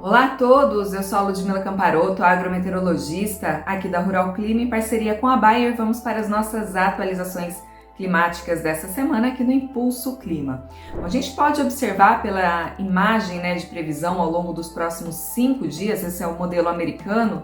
Olá a todos, eu sou a Ludmila Camparoto, agrometeorologista aqui da Rural Clima, em parceria com a Bayer. Vamos para as nossas atualizações climáticas dessa semana aqui no Impulso Clima. A gente pode observar pela imagem de previsão ao longo dos próximos 5 dias, esse é o modelo americano,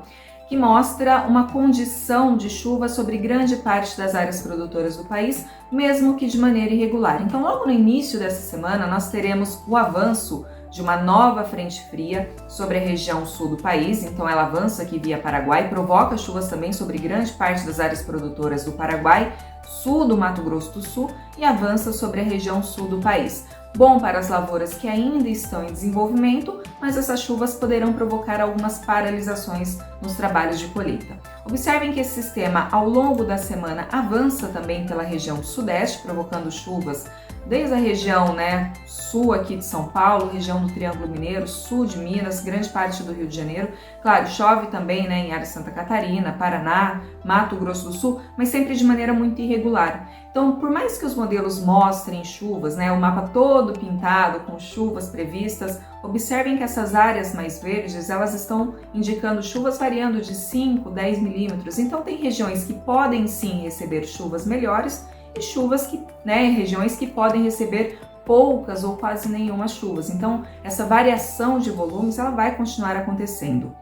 que mostra uma condição de chuva sobre grande parte das áreas produtoras do país, mesmo que de maneira irregular. Então, logo no início dessa semana, nós teremos o avanço de uma nova frente fria sobre a região sul do país. Então ela avança aqui via Paraguai, provoca chuvas também sobre grande parte das áreas produtoras do Paraguai, sul do Mato Grosso do Sul e avança sobre a região sul do país. Bom para as lavouras que ainda estão em desenvolvimento, mas essas chuvas poderão provocar algumas paralisações nos trabalhos de colheita. Observem que esse sistema ao longo da semana avança também pela região sudeste, provocando chuvas desde a região sul aqui de São Paulo, região do Triângulo Mineiro, sul de Minas, grande parte do Rio de Janeiro. Claro, chove também em área de Santa Catarina, Paraná, Mato Grosso do Sul, mas sempre de maneira muito irregular. Então, por mais que os modelos mostrem chuvas, o mapa todo pintado com chuvas previstas, observem que essas áreas mais verdes, elas estão indicando chuvas variando de 5, 10 milímetros. Então, tem regiões que podem sim receber chuvas melhores e chuvas regiões que podem receber poucas ou quase nenhuma chuvas. Então, essa variação de volumes, ela vai continuar acontecendo.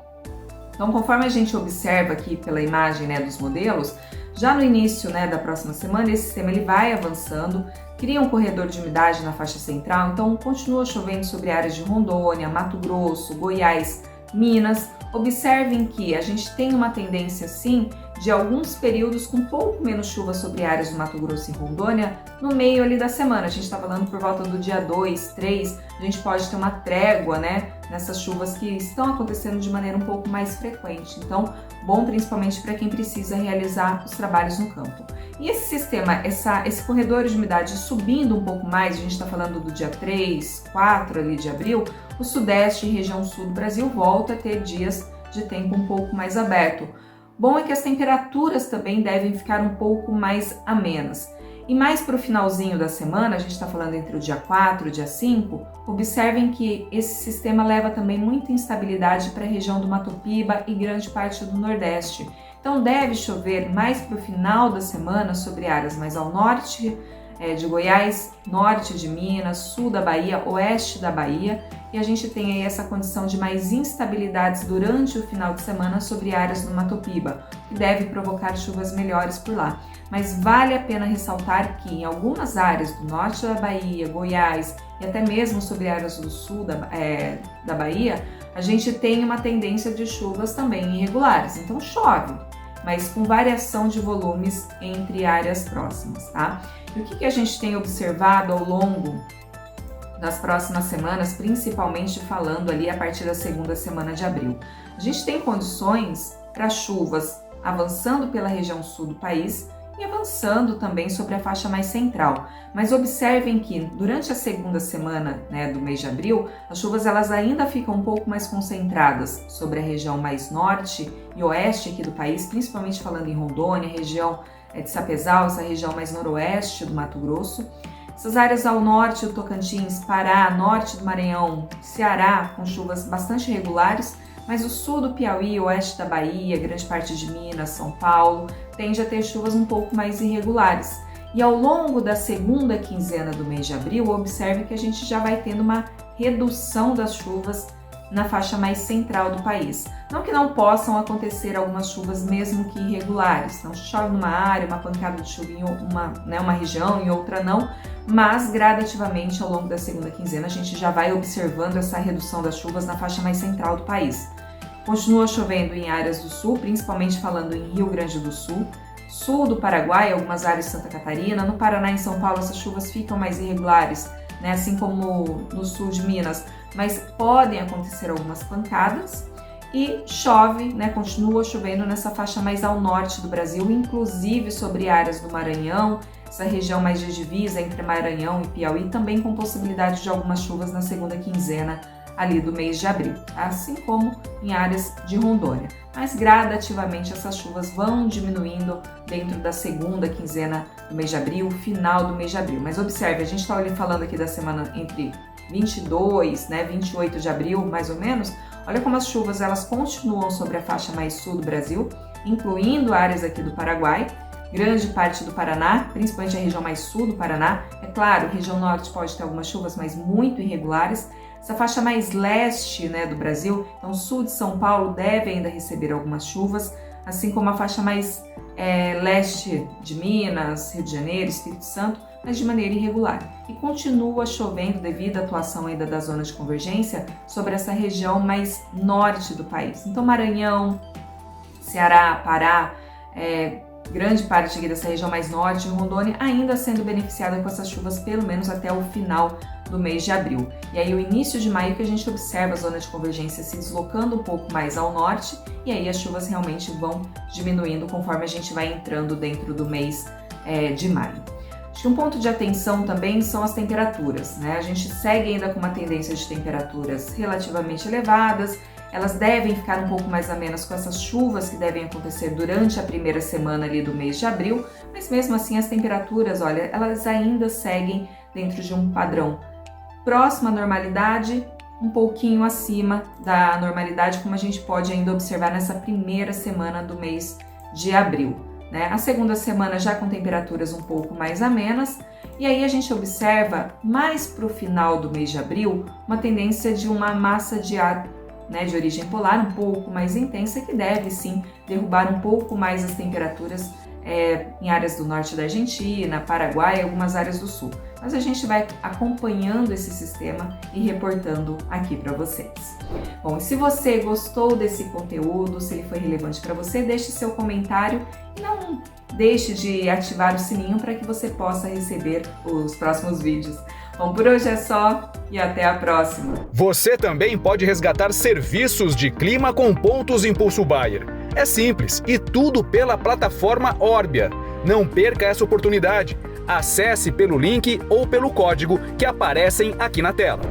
Então, conforme a gente observa aqui pela imagem dos modelos, já no início da próxima semana, esse sistema ele vai avançando, cria um corredor de umidade na faixa central, então continua chovendo sobre áreas de Rondônia, Mato Grosso, Goiás, Minas. Observem que a gente tem uma tendência, sim, de alguns períodos com pouco menos chuva sobre áreas do Mato Grosso e Rondônia no meio ali da semana. A gente está falando por volta do dia 2, 3, a gente pode ter uma trégua, nessas chuvas que estão acontecendo de maneira um pouco mais frequente. Então, bom principalmente para quem precisa realizar os trabalhos no campo. E esse sistema, esse corredor de umidade subindo um pouco mais, a gente está falando do dia 3, 4 ali de abril, o sudeste e região sul do Brasil volta a ter dias de tempo um pouco mais aberto. Bom é que as temperaturas também devem ficar um pouco mais amenas. E mais para o finalzinho da semana, a gente está falando entre o dia 4 e o dia 5, observem que esse sistema leva também muita instabilidade para a região do Mato Piba e grande parte do Nordeste. Então deve chover mais para o final da semana sobre áreas mais ao norte de Goiás, norte de Minas, sul da Bahia, oeste da Bahia, e a gente tem aí essa condição de mais instabilidades durante o final de semana sobre áreas do Mato Piba, que deve provocar chuvas melhores por lá. Mas vale a pena ressaltar que em algumas áreas do norte da Bahia, Goiás e até mesmo sobre áreas do sul da Bahia, a gente tem uma tendência de chuvas também irregulares. Então chove, mas com variação de volumes entre áreas próximas, tá? E o que a gente tem observado ao longo das próximas semanas, principalmente falando ali a partir da segunda semana de abril? A gente tem condições para chuvas avançando pela região sul do país e avançando também sobre a faixa mais central. Mas observem que durante a segunda semana do mês de abril, as chuvas elas ainda ficam um pouco mais concentradas sobre a região mais norte e oeste aqui do país, principalmente falando em Rondônia, região de Sapezal, essa região mais noroeste do Mato Grosso. Essas áreas ao norte do Tocantins, Pará, norte do Maranhão, Ceará, com chuvas bastante regulares, mas o sul do Piauí, oeste da Bahia, grande parte de Minas, São Paulo, tende a ter chuvas um pouco mais irregulares. E ao longo da segunda quinzena do mês de abril, observe que a gente já vai tendo uma redução das chuvas na faixa mais central do país. Não que não possam acontecer algumas chuvas mesmo que irregulares, não chove numa área, uma pancada de chuva em uma região e outra não, mas gradativamente ao longo da segunda quinzena a gente já vai observando essa redução das chuvas na faixa mais central do país. Continua chovendo em áreas do sul, principalmente falando em Rio Grande do Sul, sul do Paraguai, algumas áreas de Santa Catarina, no Paraná e em São Paulo essas chuvas ficam mais irregulares, assim como no sul de Minas, mas podem acontecer algumas pancadas e chove, continua chovendo nessa faixa mais ao norte do Brasil, inclusive sobre áreas do Maranhão, essa região mais de divisa entre Maranhão e Piauí, também com possibilidade de algumas chuvas na segunda quinzena ali do mês de abril, assim como em áreas de Rondônia. Mas gradativamente essas chuvas vão diminuindo dentro da segunda quinzena do mês de abril, final do mês de abril. Mas observe, a gente está falando aqui da semana entre 22, né, 28 de abril, mais ou menos, olha como as chuvas elas continuam sobre a faixa mais sul do Brasil, incluindo áreas aqui do Paraguai, grande parte do Paraná, principalmente a região mais sul do Paraná. É claro, região norte pode ter algumas chuvas, mas muito irregulares. Essa faixa mais leste, né, do Brasil, então sul de São Paulo deve ainda receber algumas chuvas, assim como a faixa mais leste de Minas, Rio de Janeiro, Espírito Santo, mas de maneira irregular. E continua chovendo devido à atuação ainda da zona de convergência sobre essa região mais norte do país. Então Maranhão, Ceará, Pará, grande parte aqui dessa região mais norte, Rondônia, ainda sendo beneficiada com essas chuvas pelo menos até o final do mês de abril. E aí o início de maio que a gente observa a zona de convergência se deslocando um pouco mais ao norte e aí as chuvas realmente vão diminuindo conforme a gente vai entrando dentro do mês de maio. Acho que um ponto de atenção também são as temperaturas, né? A gente segue ainda com uma tendência de temperaturas relativamente elevadas. Elas devem ficar um pouco mais amenas com essas chuvas que devem acontecer durante a primeira semana ali do mês de abril, mas mesmo assim as temperaturas, olha, elas ainda seguem dentro de um padrão próximo à normalidade, um pouquinho acima da normalidade, como a gente pode ainda observar nessa primeira semana do mês de abril, né? A segunda semana já com temperaturas um pouco mais amenas, e aí a gente observa mais para o final do mês de abril uma tendência de uma massa de ar, né, de origem polar um pouco mais intensa, que deve sim derrubar um pouco mais as temperaturas em áreas do norte da Argentina, Paraguai e algumas áreas do sul. Mas a gente vai acompanhando esse sistema e reportando aqui para vocês. Bom, se você gostou desse conteúdo, se ele foi relevante para você, deixe seu comentário e não deixe de ativar o sininho para que você possa receber os próximos vídeos. Bom, por hoje é só e até a próxima. Você também pode resgatar serviços de clima com pontos Impulso Bayer. É simples e tudo pela plataforma Orbia. Não perca essa oportunidade. Acesse pelo link ou pelo código que aparecem aqui na tela.